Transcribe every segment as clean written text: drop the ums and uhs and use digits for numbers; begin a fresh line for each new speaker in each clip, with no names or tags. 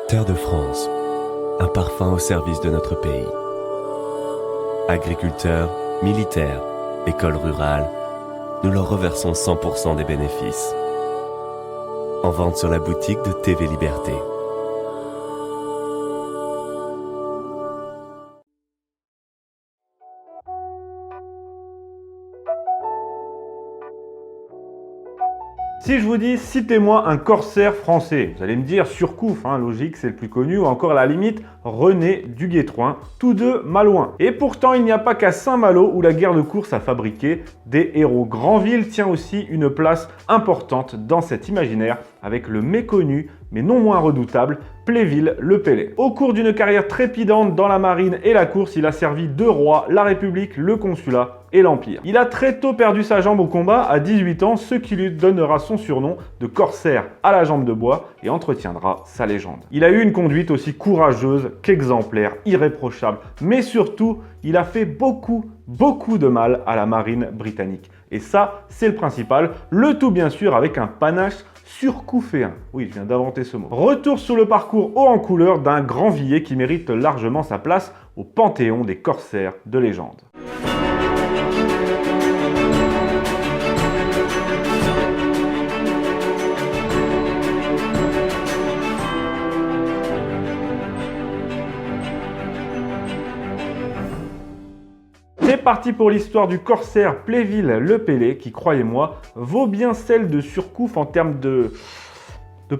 Terre de France, un parfum au service de notre pays. Agriculteurs, militaires, écoles rurales, nous leur reversons 100% des bénéfices. En vente sur la boutique de TV Liberté.
Si je vous dis, citez-moi un corsaire français, vous allez me dire Surcouf, logique, c'est le plus connu, ou encore à la limite René du Guestroin, tous deux malouins. Et pourtant, il n'y a pas qu'à Saint-Malo où la guerre de course a fabriqué des héros. Granville tient aussi une place importante dans cet imaginaire avec le méconnu, mais non moins redoutable, Pléville-le-Pellay. Au cours d'une carrière trépidante dans la marine et la course, il a servi deux rois, la République, le consulat et l'Empire. Il a très tôt perdu sa jambe au combat, à 18 ans, ce qui lui donnera son surnom de corsaire à la jambe de bois et entretiendra sa légende. Il a eu une conduite aussi courageuse qu'exemplaire, irréprochable, mais surtout, il a fait beaucoup de mal à la marine britannique. Et ça, c'est le principal, le tout bien sûr avec un panache surcouféen. Oui, je viens d'inventer ce mot. Retour sur le parcours haut en couleur d'un Grandvilliers qui mérite largement sa place au panthéon des corsaires de légende. C'est parti pour l'histoire du corsaire Pléville-le-Pellay qui, croyez-moi, vaut bien celle de Surcouf en termes de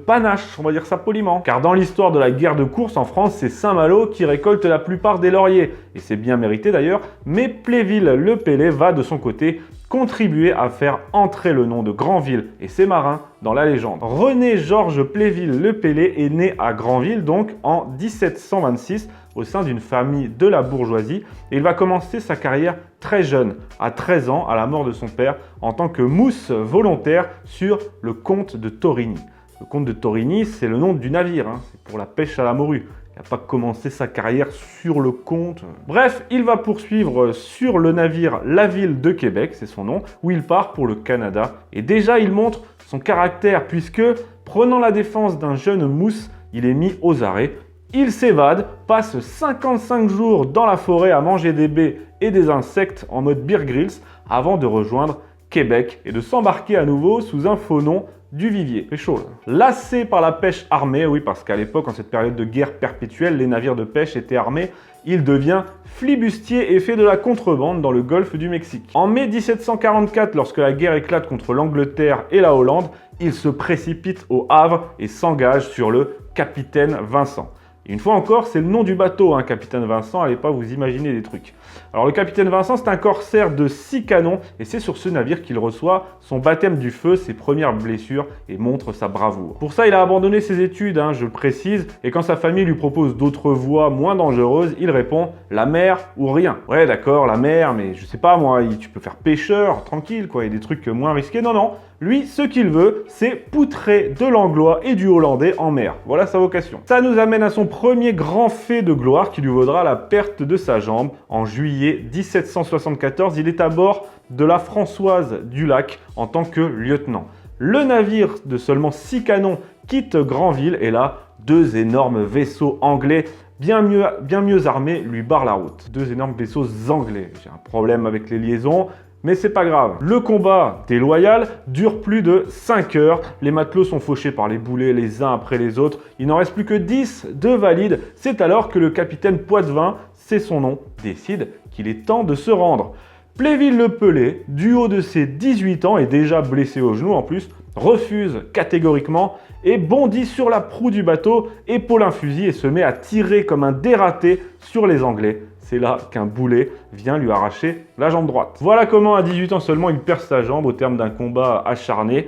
panache, on va dire ça poliment. Car dans l'histoire de la guerre de course en France, c'est Saint-Malo qui récolte la plupart des lauriers. Et c'est bien mérité d'ailleurs, mais Pléville-le-Pellay va de son côté contribuer à faire entrer le nom de Granville et ses marins dans la légende. René-Georges Pléville-le-Pellay est né à Granville, donc en 1726, au sein d'une famille de la bourgeoisie, et il va commencer sa carrière très jeune, à 13 ans, à la mort de son père, en tant que mousse volontaire sur le comte de Torigny. Le comte de Torigny, c'est le nom du navire, c'est pour la pêche à la morue. Il n'a pas commencé sa carrière sur le comte. Bref, il va poursuivre sur le navire La Ville de Québec, c'est son nom, où il part pour le Canada. Et déjà, il montre son caractère, puisque, prenant la défense d'un jeune mousse, il est mis aux arrêts. Il s'évade, passe 55 jours dans la forêt à manger des baies et des insectes en mode Bear Grylls, avant de rejoindre Québec et de s'embarquer à nouveau sous un faux nom du Vivier. C'est chaud là. Lassé par la pêche armée, oui, parce qu'à l'époque, en cette période de guerre perpétuelle, les navires de pêche étaient armés, il devient flibustier et fait de la contrebande dans le golfe du Mexique. En mai 1744, lorsque la guerre éclate contre l'Angleterre et la Hollande, il se précipite au Havre et s'engage sur le Capitaine Vincent. Et une fois encore, c'est le nom du bateau, Capitaine Vincent, allez pas vous imaginer des trucs. Alors le Capitaine Vincent, c'est un corsaire de 6 canons, et c'est sur ce navire qu'il reçoit son baptême du feu, ses premières blessures, et montre sa bravoure. Pour ça, il a abandonné ses études, je le précise, et quand sa famille lui propose d'autres voies moins dangereuses, il répond « la mer ou rien ». Ouais d'accord, la mer, mais je sais pas moi, tu peux faire pêcheur, tranquille quoi, il y a des trucs moins risqués. Non. Lui, ce qu'il veut, c'est poutrer de l'anglois et du hollandais en mer. Voilà sa vocation. Ça nous amène à son premier grand fait de gloire qui lui vaudra la perte de sa jambe. En juillet 1774, il est à bord de la Françoise du Lac en tant que lieutenant. Le navire de seulement 6 canons quitte Granville et là, 2 énormes vaisseaux anglais bien mieux armés lui barrent la route. 2 énormes vaisseaux anglais. J'ai un problème avec les liaisons. Mais c'est pas grave. Le combat déloyal dure plus de 5 heures. Les matelots sont fauchés par les boulets les uns après les autres. Il n'en reste plus que 10 de valides. C'est alors que le capitaine Poitevin, c'est son nom, décide qu'il est temps de se rendre. Pléville-le-Pellay, du haut de ses 18 ans et déjà blessé au genou en plus, refuse catégoriquement et bondit sur la proue du bateau, épaule un fusil et se met à tirer comme un dératé sur les Anglais. C'est là qu'un boulet vient lui arracher la jambe droite. Voilà comment à 18 ans seulement il perd sa jambe au terme d'un combat acharné.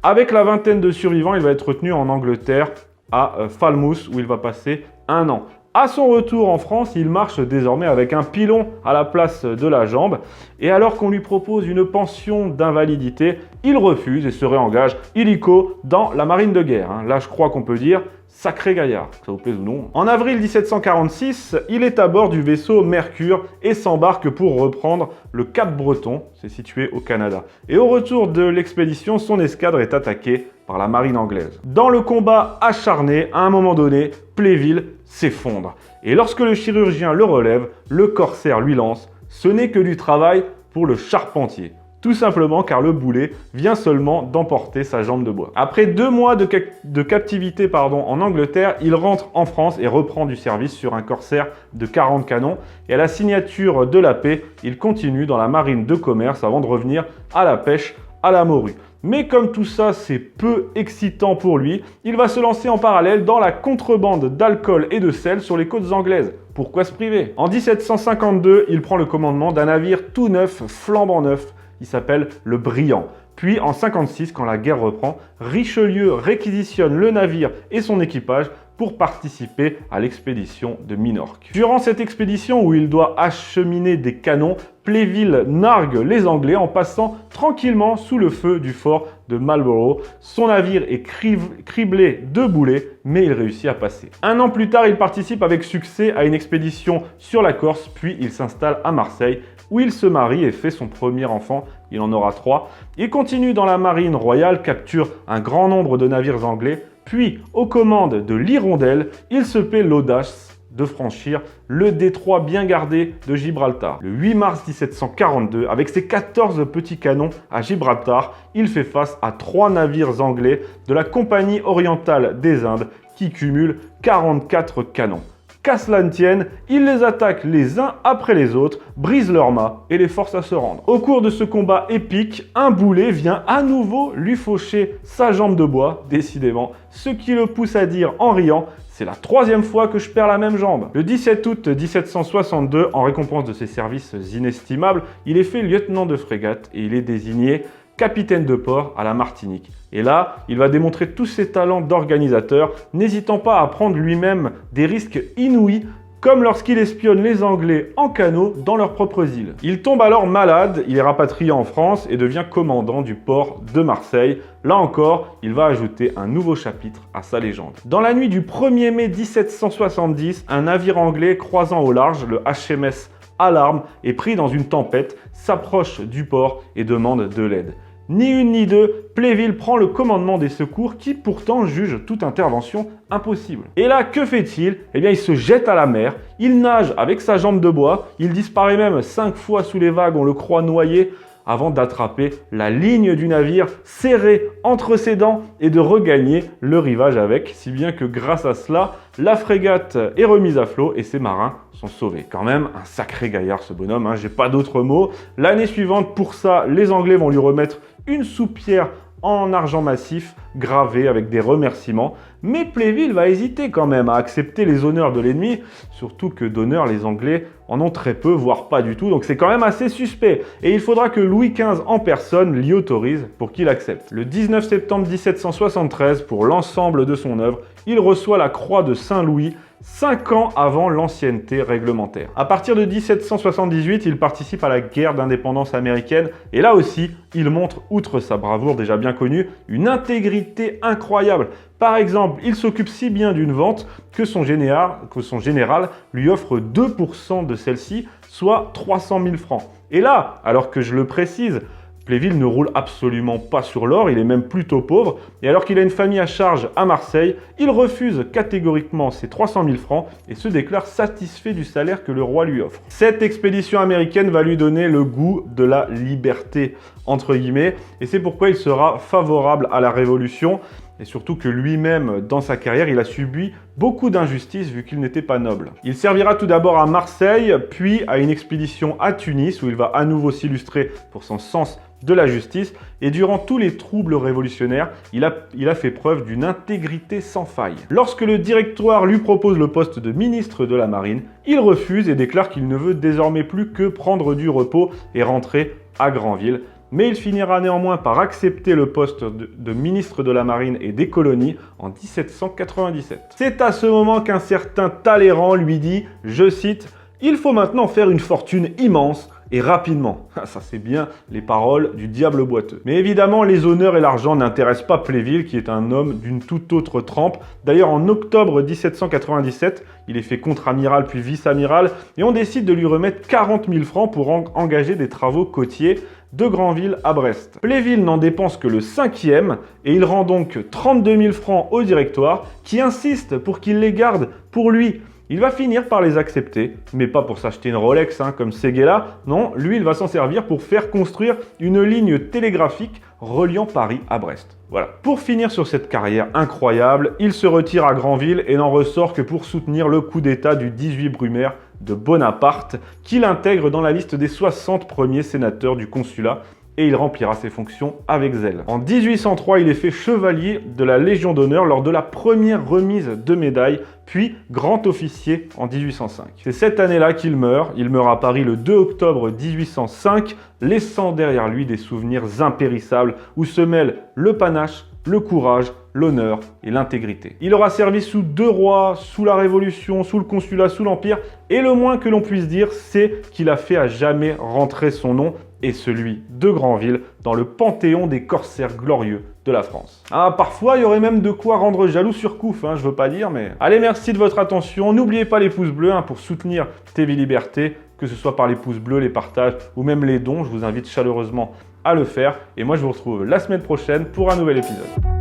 Avec la vingtaine de survivants, il va être retenu en Angleterre à Falmouth où il va passer 1 an. À son retour en France, il marche désormais avec un pilon à la place de la jambe. Et alors qu'on lui propose une pension d'invalidité, il refuse et se réengage illico dans la marine de guerre. Là, je crois qu'on peut dire sacré gaillard, que ça vous plaise ou non. En avril 1746, il est à bord du vaisseau Mercure et s'embarque pour reprendre le Cap Breton, c'est situé au Canada. Et au retour de l'expédition, son escadre est attaquée par la marine anglaise. Dans le combat acharné, à un moment donné, Pléville s'effondre. Et lorsque le chirurgien le relève, le corsaire lui lance « Ce n'est que du travail pour le charpentier ». Tout simplement car le boulet vient seulement d'emporter sa jambe de bois. Après 2 mois de captivité en Angleterre, il rentre en France et reprend du service sur un corsaire de 40 canons. Et à la signature de la paix, il continue dans la marine de commerce avant de revenir à la pêche à la morue. Mais comme tout ça, c'est peu excitant pour lui, il va se lancer en parallèle dans la contrebande d'alcool et de sel sur les côtes anglaises. Pourquoi se priver? En 1752, il prend le commandement d'un navire tout neuf, flambant neuf. Il s'appelle le Brillant. Puis en 56, quand la guerre reprend, Richelieu réquisitionne le navire et son équipage pour participer à l'expédition de Minorque. Durant cette expédition où il doit acheminer des canons, Pléville nargue les Anglais en passant tranquillement sous le feu du fort de Marlborough. Son navire est criblé de boulets, mais il réussit à passer. 1 an plus tard, il participe avec succès à une expédition sur la Corse, puis il s'installe à Marseille, où il se marie et fait son premier enfant. Il en aura 3. Il continue dans la marine royale, capture un grand nombre de navires anglais, puis aux commandes de l'Hirondelle, il se paie l'audace de franchir le détroit bien gardé de Gibraltar. Le 8 mars 1742, avec ses 14 petits canons à Gibraltar, il fait face à 3 navires anglais de la Compagnie orientale des Indes qui cumulent 44 canons. Qu'à cela ne tienne, il les attaque les uns après les autres, brise leurs mâts et les force à se rendre. Au cours de ce combat épique, un boulet vient à nouveau lui faucher sa jambe de bois, décidément, ce qui le pousse à dire en riant « C'est la 3e fois que je perds la même jambe ». Le 17 août 1762, en récompense de ses services inestimables, il est fait lieutenant de frégate et il est désigné capitaine de port à la Martinique. Et là, il va démontrer tous ses talents d'organisateur, n'hésitant pas à prendre lui-même des risques inouïs, comme lorsqu'il espionne les Anglais en canot dans leurs propres îles. Il tombe alors malade, il est rapatrié en France et devient commandant du port de Marseille. Là encore, il va ajouter un nouveau chapitre à sa légende. Dans la nuit du 1er mai 1770, un navire anglais croisant au large, le HMS Alarme, est pris dans une tempête, s'approche du port et demande de l'aide. Ni une ni deux, Pléville prend le commandement des secours qui pourtant juge toute intervention impossible. Et là, que fait-il? Eh bien, il se jette à la mer, il nage avec sa jambe de bois, il disparaît même 5 fois sous les vagues, on le croit noyé, avant d'attraper la ligne du navire serrée entre ses dents et de regagner le rivage avec, si bien que grâce à cela, la frégate est remise à flot et ses marins sont sauvés. Quand même, un sacré gaillard ce bonhomme, hein, j'ai pas d'autre mot. L'année suivante, pour ça, les Anglais vont lui remettre une soupière en argent massif gravé avec des remerciements. Mais Pléville va hésiter quand même à accepter les honneurs de l'ennemi, surtout que d'honneur les Anglais en ont très peu, voire pas du tout, donc c'est quand même assez suspect. Et il faudra que Louis XV en personne l'y autorise pour qu'il accepte. Le 19 septembre 1773, pour l'ensemble de son œuvre, il reçoit la croix de Saint-Louis, 5 ans avant l'ancienneté réglementaire. À partir de 1778, il participe à la guerre d'indépendance américaine et là aussi, il montre, outre sa bravoure déjà bien connue, une intégrité incroyable. Par exemple, il s'occupe si bien d'une vente que son général lui offre 2% de celle-ci, soit 300 000 francs. Et là, alors que je le précise, Pléville ne roule absolument pas sur l'or, il est même plutôt pauvre, et alors qu'il a une famille à charge à Marseille, il refuse catégoriquement ses 300 000 francs et se déclare satisfait du salaire que le roi lui offre. Cette expédition américaine va lui donner le goût de la liberté, entre guillemets, et c'est pourquoi il sera favorable à la Révolution, et surtout que lui-même, dans sa carrière, il a subi beaucoup d'injustices vu qu'il n'était pas noble. Il servira tout d'abord à Marseille, puis à une expédition à Tunis, où il va à nouveau s'illustrer pour son sens de la justice, et durant tous les troubles révolutionnaires, il a fait preuve d'une intégrité sans faille. Lorsque le directoire lui propose le poste de ministre de la Marine, il refuse et déclare qu'il ne veut désormais plus que prendre du repos et rentrer à Granville. Mais il finira néanmoins par accepter le poste de ministre de la Marine et des colonies en 1797. C'est à ce moment qu'un certain Talleyrand lui dit, je cite, « Il faut maintenant faire une fortune immense et rapidement. » Ça c'est bien les paroles du diable boiteux. Mais évidemment, les honneurs et l'argent n'intéressent pas Pléville, qui est un homme d'une toute autre trempe. D'ailleurs, en octobre 1797, il est fait contre-amiral puis vice-amiral, et on décide de lui remettre 40 000 francs pour engager des travaux côtiers. de Granville à Brest. Pléville n'en dépense que le 5e et il rend donc 32 000 francs au directoire qui insiste pour qu'il les garde pour lui. Il va finir par les accepter, mais pas pour s'acheter une Rolex comme Séguéla. Non, lui, il va s'en servir pour faire construire une ligne télégraphique reliant Paris à Brest. Voilà. Pour finir sur cette carrière incroyable, il se retire à Granville et n'en ressort que pour soutenir le coup d'État du 18 Brumaire de Bonaparte, qu'il intègre dans la liste des 60 premiers sénateurs du consulat, et il remplira ses fonctions avec zèle. En 1803, il est fait chevalier de la Légion d'honneur lors de la première remise de médailles, puis grand officier en 1805. C'est cette année-là qu'il meurt. Il meurt à Paris le 2 octobre 1805, laissant derrière lui des souvenirs impérissables où se mêlent le panache, le courage, l'honneur et l'intégrité. Il aura servi sous 2 rois, sous la Révolution, sous le Consulat, sous l'Empire, et le moins que l'on puisse dire, c'est qu'il a fait à jamais rentrer son nom et celui de Granville dans le panthéon des corsaires glorieux de la France. Ah, parfois, il y aurait même de quoi rendre jaloux Surcouf, je veux pas dire, mais... Allez, merci de votre attention. N'oubliez pas les pouces bleus pour soutenir TV Liberté, que ce soit par les pouces bleus, les partages ou même les dons. Je vous invite chaleureusement à le faire. Et moi, je vous retrouve la semaine prochaine pour un nouvel épisode.